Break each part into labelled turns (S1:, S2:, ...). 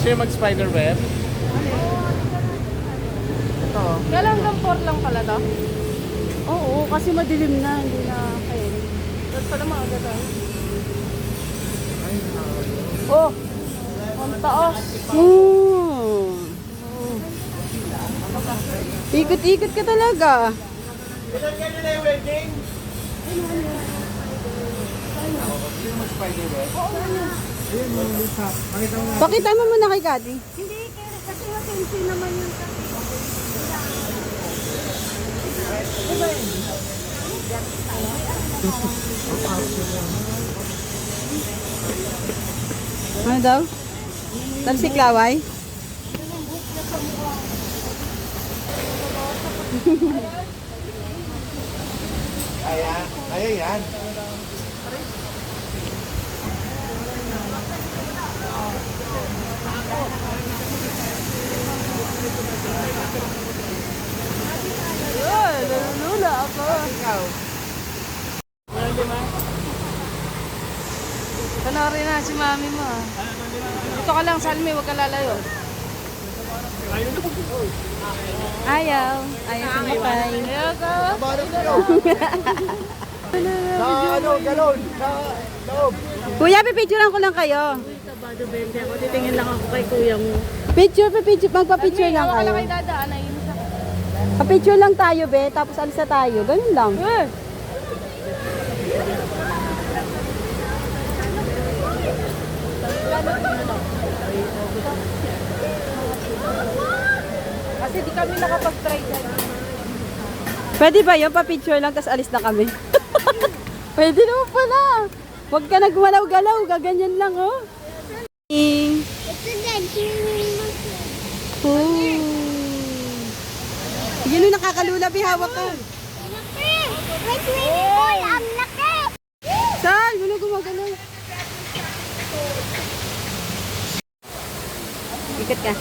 S1: Gusto nyo mag-spider web?
S2: Ito.
S3: Kailan hanggang 4 lang pala to?
S2: Oo, kasi madilim na. Hindi na kayo.
S3: Doon pala mga agad.
S2: Oh!
S3: Ang taas.
S2: Ikot-ikot ka talaga.
S1: Ilan ka nila yung wedding? Spider web?
S2: Pakita mo muna kay Kati.
S3: Hindi, kasi masensi naman yung
S2: Ano daw? Talsik laway?
S1: Ayan. Ayan yan.
S2: Lula ako.
S1: Ikaw.
S2: Panoorin na si mami mo. Dito ka lang, Salmi, huwag ka lalayo. Ayaw. Ayaw sumakay.
S3: Ayaw ka.
S1: Kabarap nyo. Sa ano, galon. Sa loob.
S2: Kuya, pipicturean ko lang kayo.
S3: Sabado 20 ako. Titingin lang ako kay kuya mo.
S2: Picture, magpa-picture lang
S3: Wala
S2: kayo.
S3: kay dadaan. Ayun siya.
S2: Pa-picture lang tayo, be. Tapos alis na tayo. Ganun lang.
S3: Kasi di kami nakapag-try dyan.
S2: Pwede ba yun? Pa-picture lang, tapos alis na kami. Pwede naman pala. Huwag ka nagwalaw-galaw. Gaganyan lang, oh. Oh. Yun yung nakakalula, bihawak ka. Saan? Wala gumagalaw. Ikat ka.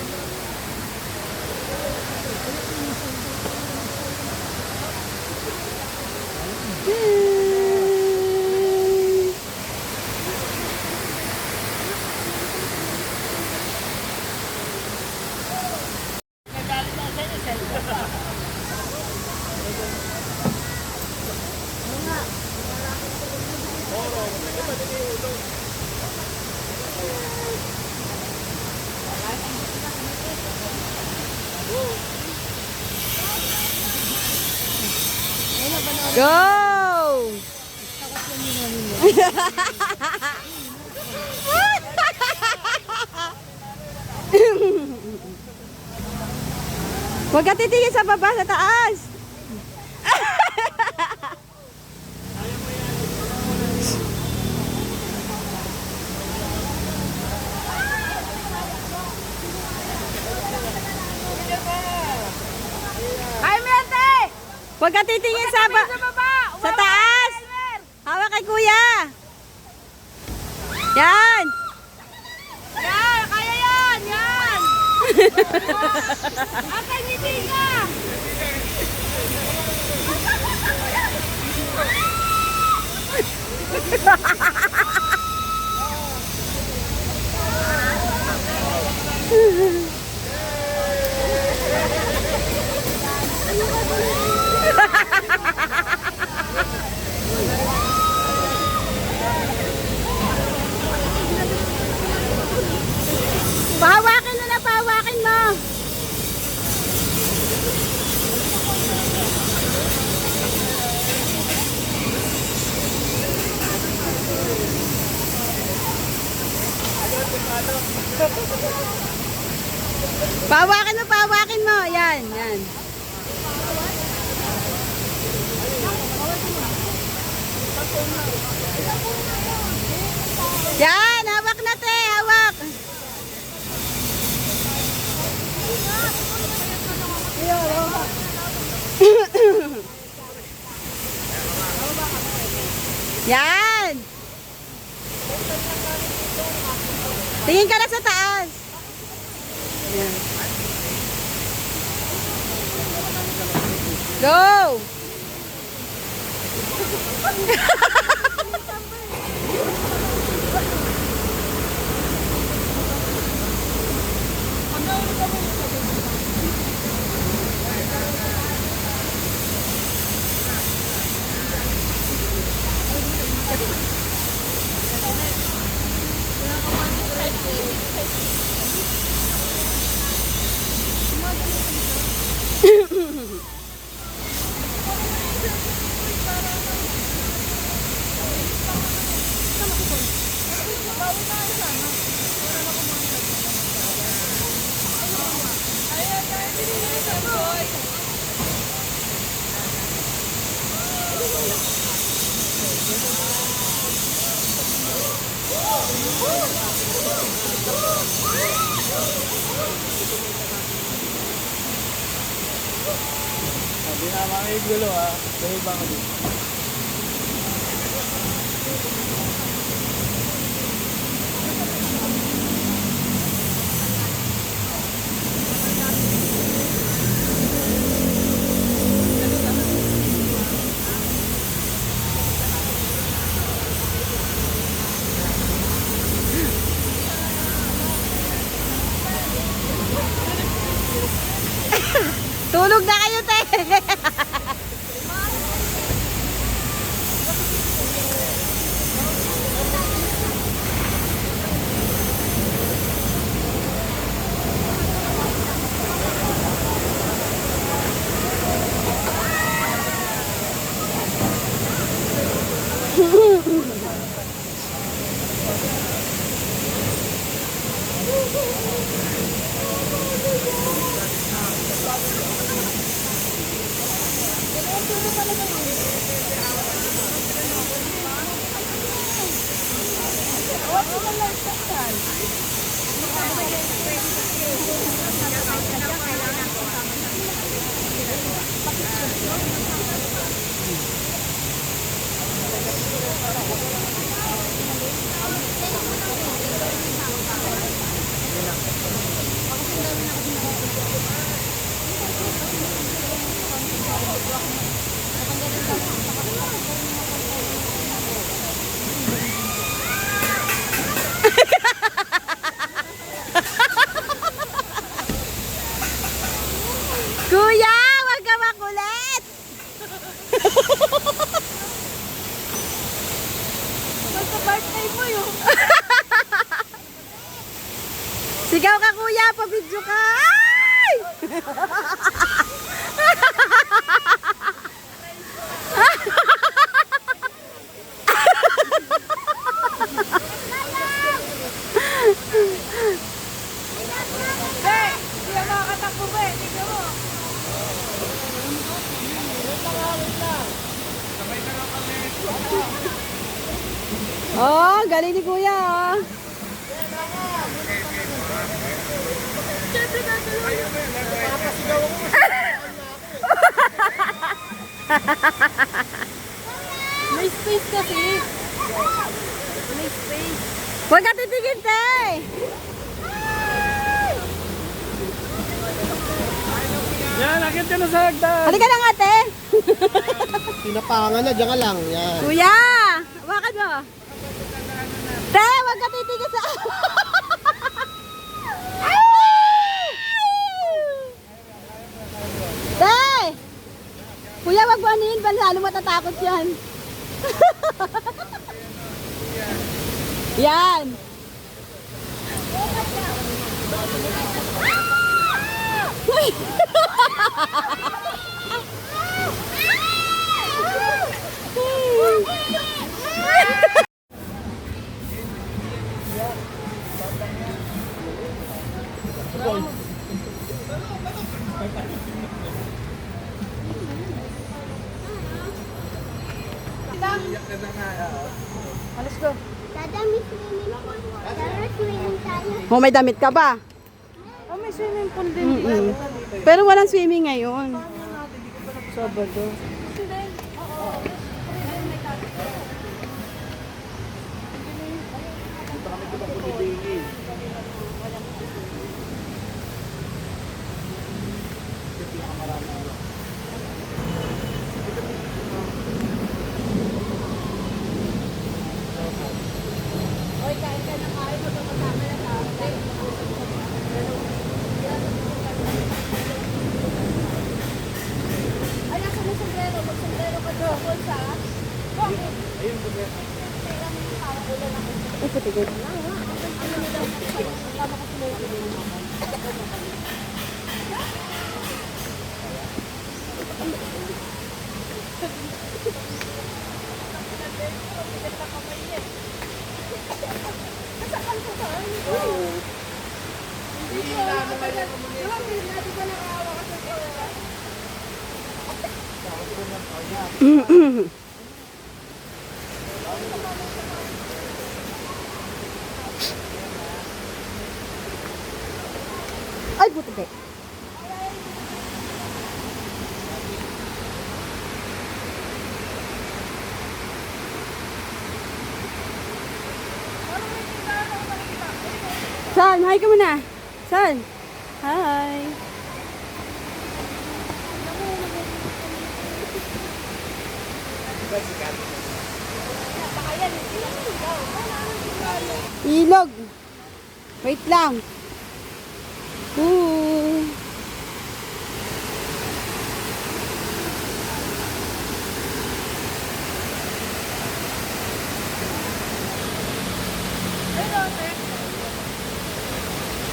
S2: Go! Huwag ka titingin sa baba, sa taas.
S3: Ay, Mente!
S2: Huwag ka titingin sa
S3: Sa baba!
S2: sa taas. Hawak kay kuya. Yan.
S3: Yan! Kaya yan! Yan! Ate, ngiti ka!
S2: Pahawakin mo na, pahawakin mo. Pahawakin mo. Yan, yan. Yan, hawak na te, hawak. Yan. Tingin ka na sa taas. Yan. Go!
S1: Sabi na mga gulo ha. Dahil ba ka dito?
S2: Tulog na kayo, te! Kuya, wag ka makulit!
S3: Basta birthday mo yun.
S2: Sigaw ka, kuya, pabidyo ka! Ay!
S3: Be, hindi ka makakatakbo be. Tignan mo.
S2: Oh, galing ni kuya, oh.
S3: May space kasi. May space.
S2: Huwag ka titigil, te!
S1: Yan, akit ka na sa hagdan.
S2: Halika na nga, te!
S1: Pinapangan na, dyan ka lang. Yan.
S2: Kuya! Hawakan mo! Te, huwag ka titigil sa... Te! Kuya, wag mo anihin. Lalo matatakot yan. Yan!
S3: Alas ko.
S4: Dadami swimming pool. Tara swimming tayo.
S2: Oh, may damit ka ba?
S3: Oh, may swimming pool din.
S2: Pero walang swimming ngayon.
S3: Sabado. Hindi ko na
S2: Ay, buti ka. San, hi ka muna. San. Hi. Ilog. Wait lang. Ooh.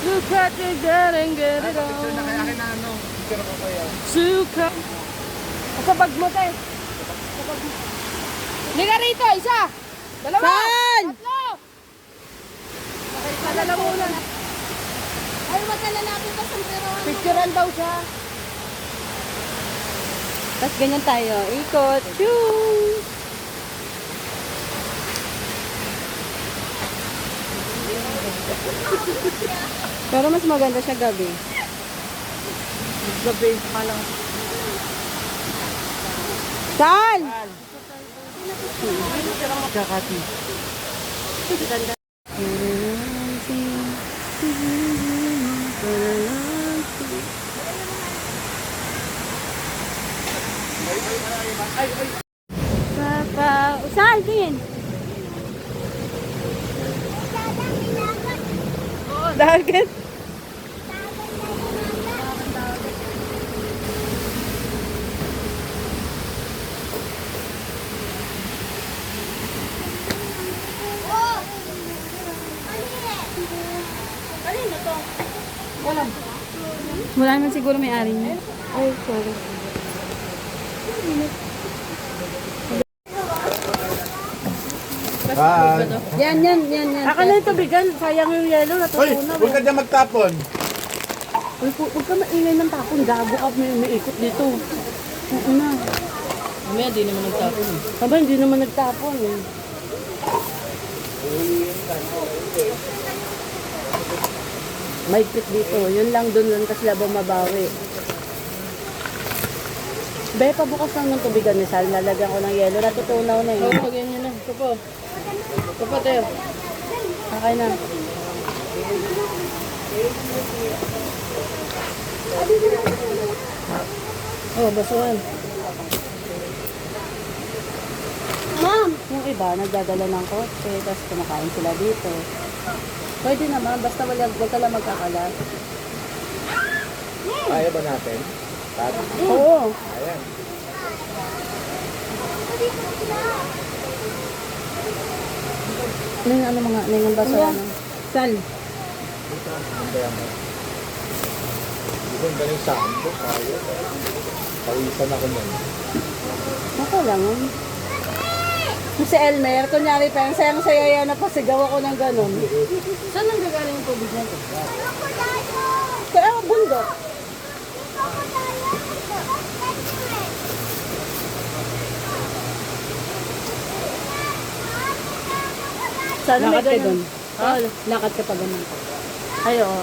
S2: Look at you getting get it on. Suka. Sa bag mo, te. Liga rito, isa. Dalawa. Saan? Tatlo. Dalawa muna.
S4: Ay, wag ka lalapit sa sombrero.
S2: Picturean daw siya. Tapos ganyan tayo. Ikot. Shoo! Pero mas maganda siya gabi.
S1: Gabi, palang.
S2: Saan?
S1: Kakati.
S2: Papa. Saan? Tingin. Dagat. Wala naman siguro may ari niya. Ay, sorry. Yan.
S3: Akin na yung tubigan. Sayang yung yelo.
S5: Hoy, huwag ka dyan magtapon.
S2: Huwag ka maingay ng tapon. Gago ka, may ikot dito. Oo na.
S3: Mamaya, di naman nagtapon.
S2: Aba, hindi naman nagtapon eh. May pit dito. Yun lang doon kasi sila bumabawi. Be, pabukas lang ng tubigan ni Sal. Lalagyan ko ng yelo. Natutunaw na eh.
S3: Oo, ganyan na. Ito po. Ito po, Teo.
S2: Okay na.
S3: Oh, basuhan.
S2: Ma'am! Yung iba, nagdadala ng kotse, tapos kumakain sila dito. Pwede naman, basta wag ka lang magkakalat.
S5: Kaya ba natin?
S2: Oo.
S5: Ayan.
S2: Ano mga, ang baso ano? Sal.
S5: Hindi ko galing sa ambo. Kaya. Pawisan ako nun.
S2: Ako lang. Yung si Elmer, kunyari pa, sayang saya yan na pasigaw ako ng ganun.
S3: Saan nang gagaling yung tubig na ito?
S2: Kaya bundok. Sana may
S3: Lakad ka
S2: ganun.
S3: dun.
S2: Oo, lakad ka pa ganun. Ay, oo.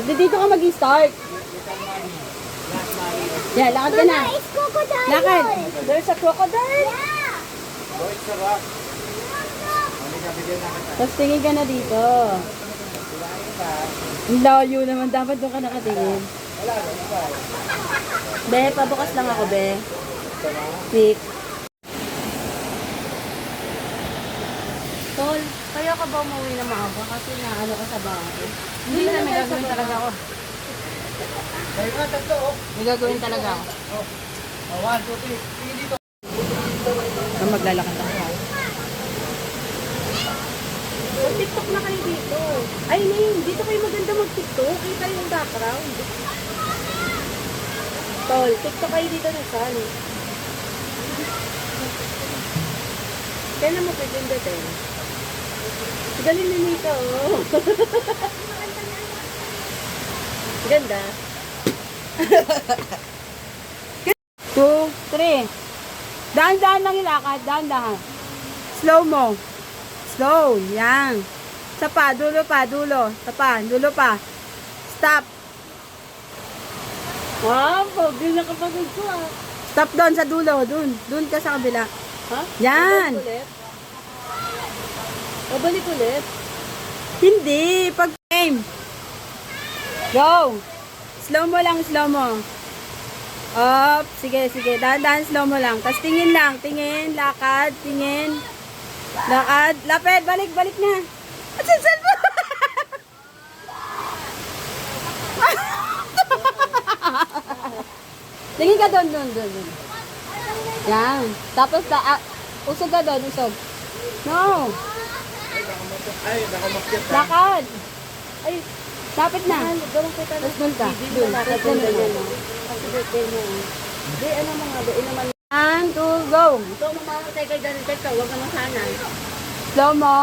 S2: Dito ka mag-start. Yeah, lakad ka na.
S4: It's crocodile.
S2: Lakad. There's a crocodile.
S4: Yeah.
S2: Tapos tingin ka na dito. Ang layo naman. Dapat doon ka nakatingin. Be, pabukas lang ako, be. Nick. Tol, kaya ka ba umuwi na maaga? Kasi naano ka sa bahay.
S3: Hindi na, may gagawin talaga ako. May gagawin talaga ako.
S2: Maglalakad ako.
S3: Mag-tiktok na kayo dito. Ay, Ning, dito kayo maganda mag-tiktok. Kita yung background. Tol, tiktok kayo dito na saan. Kaya mo pwede yung dating. Galing na nito, oh. Ganda.
S2: 2, 3. Dahan-dahan lang ilakad. Dahan-dahan. Slow mo. Slow. Yan. Isa pa. Dulo pa. Dulo. Isa pa. Dulo pa. Stop.
S3: Wow, pogi na kapatid ko ah.
S2: Stop doon sa dulo. Doon ka sa kabila.
S3: Ha?
S2: Yan.
S3: Ulit? Babalik ulit?
S2: Hindi. Pag game. Go. Slow mo lang. Slow mo. Up. Sige, sige. Dahan-dahan slow mo lang. Tapos tingin lang. Tingin. Lakad. Tingin. Lakad. Lapit. Balik. Balik na. At sasal mo. Tingin ka doon. Yan. Tapos, usog ka doon. Usog. No.
S5: Ay, nakamakit na.
S2: Lakad. Ay, lapit na.
S3: Gawin kita
S2: Tapos doon ka. Doon. Tapos doon ka.
S3: Kasi birthday mo. Di, ano mga, di naman.
S2: 1, 2, go.
S3: Ito, mamamatay kay Danin Teka, huwag naman sana.
S2: Slow mo.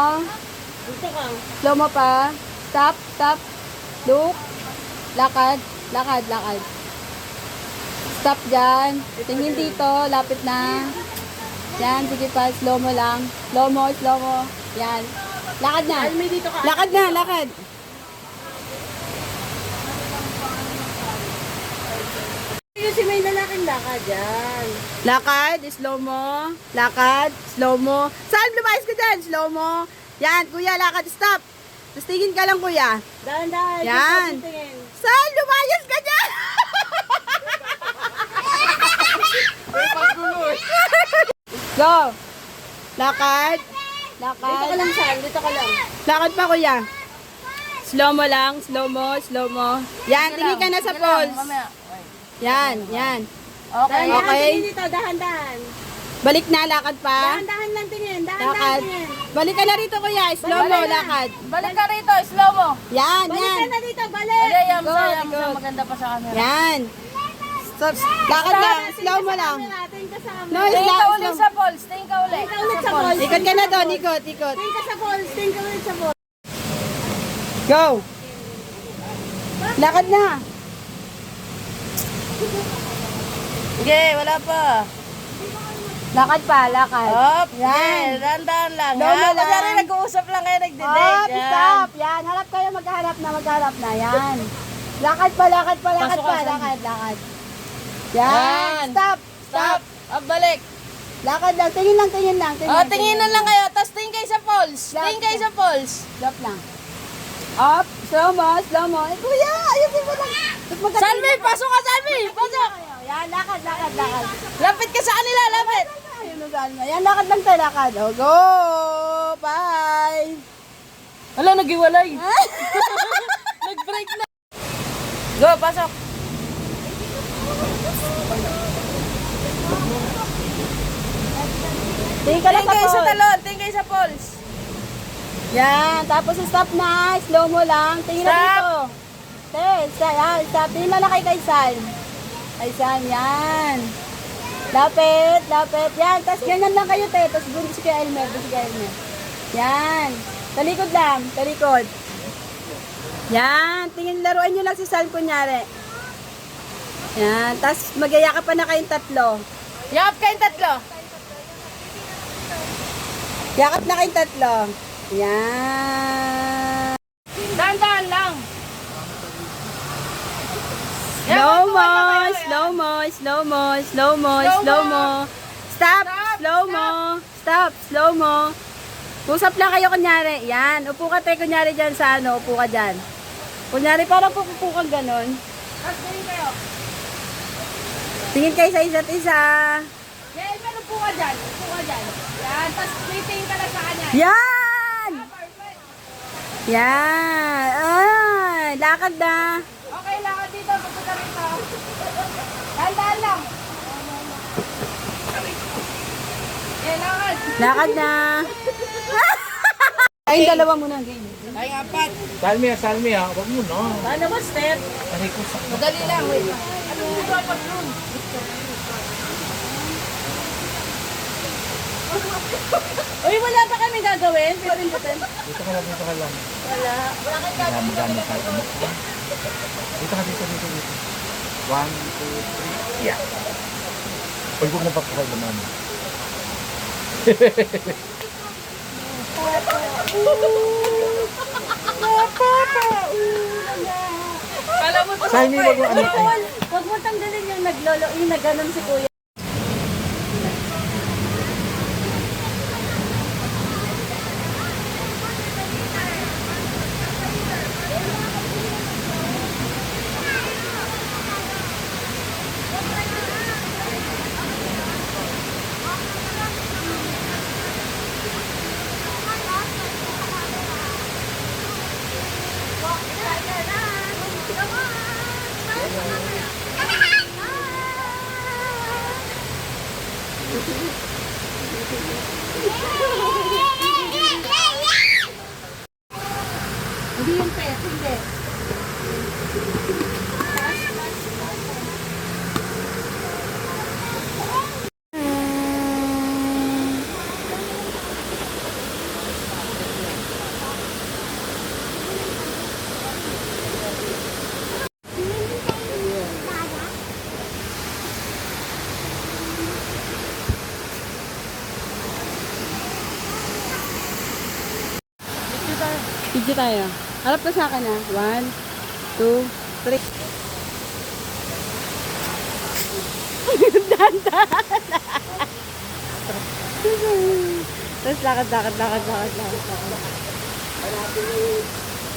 S3: Dito ka.
S2: Slow mo pa. Stop. Stop. Look. Lakad. Lakad. Lakad. Stop dyan. Tingin dito. Lapit na. Yan. Sige pa. Slow mo lang. Slow mo. Slow mo. Yan. Lakad na.
S3: Almi, dito ka.
S2: Lakad na. Lakad.
S3: Yung si may lalaking lakad dyan.
S2: Lakad. Slow mo. Lakad. Slow mo. Saan lumayas ka dyan? Slow mo. Yan. Kuya, lakad. Stop. Tapos tingin ka lang, kuya.
S3: Dahan-dahan.
S2: Yan.
S3: dito tingin.
S2: Saan lumayas ka dyan?
S5: Ay, paggulo eh.
S2: Go. Lakad.
S3: Dito
S2: Lakad.
S3: ka lang saan, dito ka lang.
S2: Lakad pa, kuya. Slow mo lang. Slow mo. Slow mo. Yan. Tingin ka na sa poles. Yan. Yan.
S3: Okay. Dahan-dahan
S2: Okay.
S3: tingin dito, dahan-dahan.
S2: Balik na. Lakad pa.
S3: Dahan-dahan lang tingin,
S2: Lakad.
S3: dahan-dahan tingin.
S2: Balik ka na rito, kuya. Slow mo. Lakad.
S3: Balik ka rito, slow mo.
S2: Yan.
S3: Balik
S2: Yan.
S3: ka na dito, balik.
S2: Good.
S3: Maganda pa sa camera.
S2: Yan. Stop. Lakad lang. Slow mo lang.
S3: Tingin ka sa
S2: No,
S3: camera.
S2: slow.
S3: sa balls, tingin ka ulit. Tingin ka ulit sa balls.
S2: Ikot ka na doon. Ikot. Ikot.
S3: Tingin ka sa balls, tingin ka ulit sa balls.
S2: Go. Lakad na.
S3: Okay, wala pa.
S2: Lakad pa. Lakad.
S3: Up,
S2: Yan.
S3: dahan-dahan lang.
S2: Slow mo lang.
S3: Kunyari nag-uusap lang kayo, nagde-date.
S2: Stop, stop. Yan, harap kayo, magkaharap na. Yan. Lakad pa.
S3: Pasok ka,
S2: Lakad. Yan.
S3: Yan.
S2: Stop.
S3: Stop. Up, balik.
S2: Tingin lang.
S3: Tinginan lang kayo, tapos tingin kayo sa falls. Tingin kayo sa falls.
S2: Stop lang. Up, slow mo. Eh, kuya, ayusin mo lang. Tapos magka-
S3: Salvi, pasok ka, Salvi. Pasok.
S2: Yan, lakad.
S3: Lapit ka sa kanila, lapit.
S2: Ayun, saan mo. Yan, lakad lang tayo, lakad. Oh, go. Bye.
S3: Wala, nag-iwalay. Nag-break na. Go, pasok.
S2: Tingin ka lang
S3: Tingin kayo sa
S2: sa pole.
S3: talon, tingin kayo sa falls.
S2: Yan, tapos stop na. Slow mo lang. Tingin na
S3: Stop.
S2: dito. Yan, stop. Tingin na kay Kaysan. Kaysan, yan. Lapit. Yan, tapos ganyan lang kayo, te. Tapos doon si Kuya Elmer. Yan. Talikod lang. Yan. Tingin, laruan nyo lang si Sal, kunyari. Yan. Tapos magyayakap pa na kayong tatlo.
S3: Yakap kayong tatlo.
S2: Yakap na kayong tatlo. Yan.
S3: Dahan-dahan lang.
S2: Slow mo. Stop. Slow mo. Usap lang kayo kunyari. Yan. Upo ka tayo kunyari dyan sa ano. Upo ka dyan. Kunyari parang pupupo ka ganon.
S3: Tapos tingin kayo.
S2: Tingin kayo sa isa't isa.
S3: Yan, upo ka dyan. Yan, tapos tingin ka lang sa kanya.
S2: Yan.
S3: Perfect.
S2: Yan. Ay, lakad na.
S3: Okay, lakad dito. Pupunta rito. Dahan-dahan lang. Lakad.
S2: Lakad na. Ay, dalawa muna. Game.
S3: Ay, apat.
S5: Salmi ha. Huwag mo na.
S3: Paano ba step?
S5: Kasi ko sa...
S3: Madali lang, wait. Ano mo ba pag run? Uy, wala pa kami gagawin. Pipindutin.
S5: Dito ka lang.
S3: Wala. Wala kang gagawin.
S5: Dami tayo. Dito ka dito. 1, 2, 3. Yeah. Huwag mo na pagkakal naman.
S3: Alam mo,
S5: Sa hindi wag mo ano. Ay,
S2: Huwag mo tanggalin yung naglolo, yung naganon si kuya. Hindi yung pet, hindi. Video tayo. Harap ka sa akin ah. 1, 2, 3. Tapos lakad.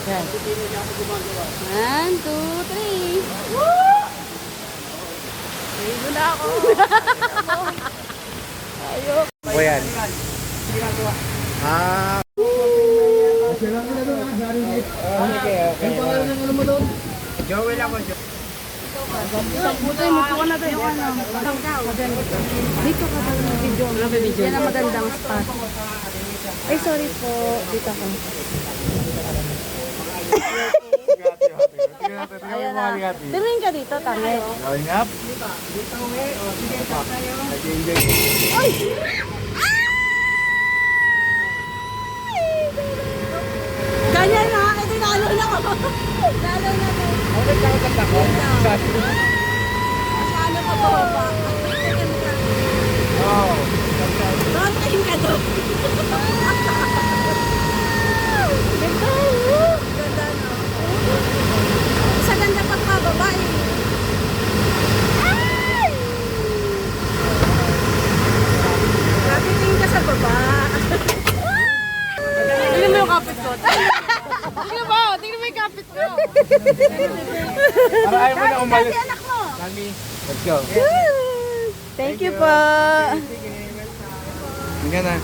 S2: Yan. 1, 2, 3. Ayun na ako. Ayok.
S5: o yan. Ah. Okay. Joey lang mo, Joey.
S2: Butoy, muto ka na tayo. Yung ano? Dito ka tayo ng video. Yan ang magandang spot. Ay, sorry po. Dito ako. Ayan na. Tingin ka dito, tangay.
S5: Going up.
S2: Ganyan na. Ito nalo na ako. Nalo na ako.
S5: Ako nagkakagat ako.
S2: Masyado ka baba.
S5: Oh.
S2: Doon tingin ka doon. Ganda no. Sa ganda pang mababa eh. Tingin ka sa baba. Tingnan mo yung kapit ko. Tingnan mo yung kapit ko.
S5: Para ayaw mo na umalis.
S2: Anak mo.
S5: Mami, let's go.
S2: Thank you po.
S5: Tingnan na.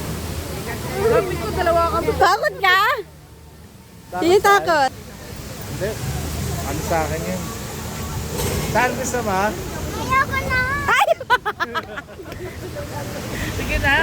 S2: Kapit ko, dalawa ka. Takot ka? Sino takot?
S5: Hindi. Ano sa akin yun? Saan gusto mo?
S4: Ayoko na.
S2: Ay!
S5: Sige na.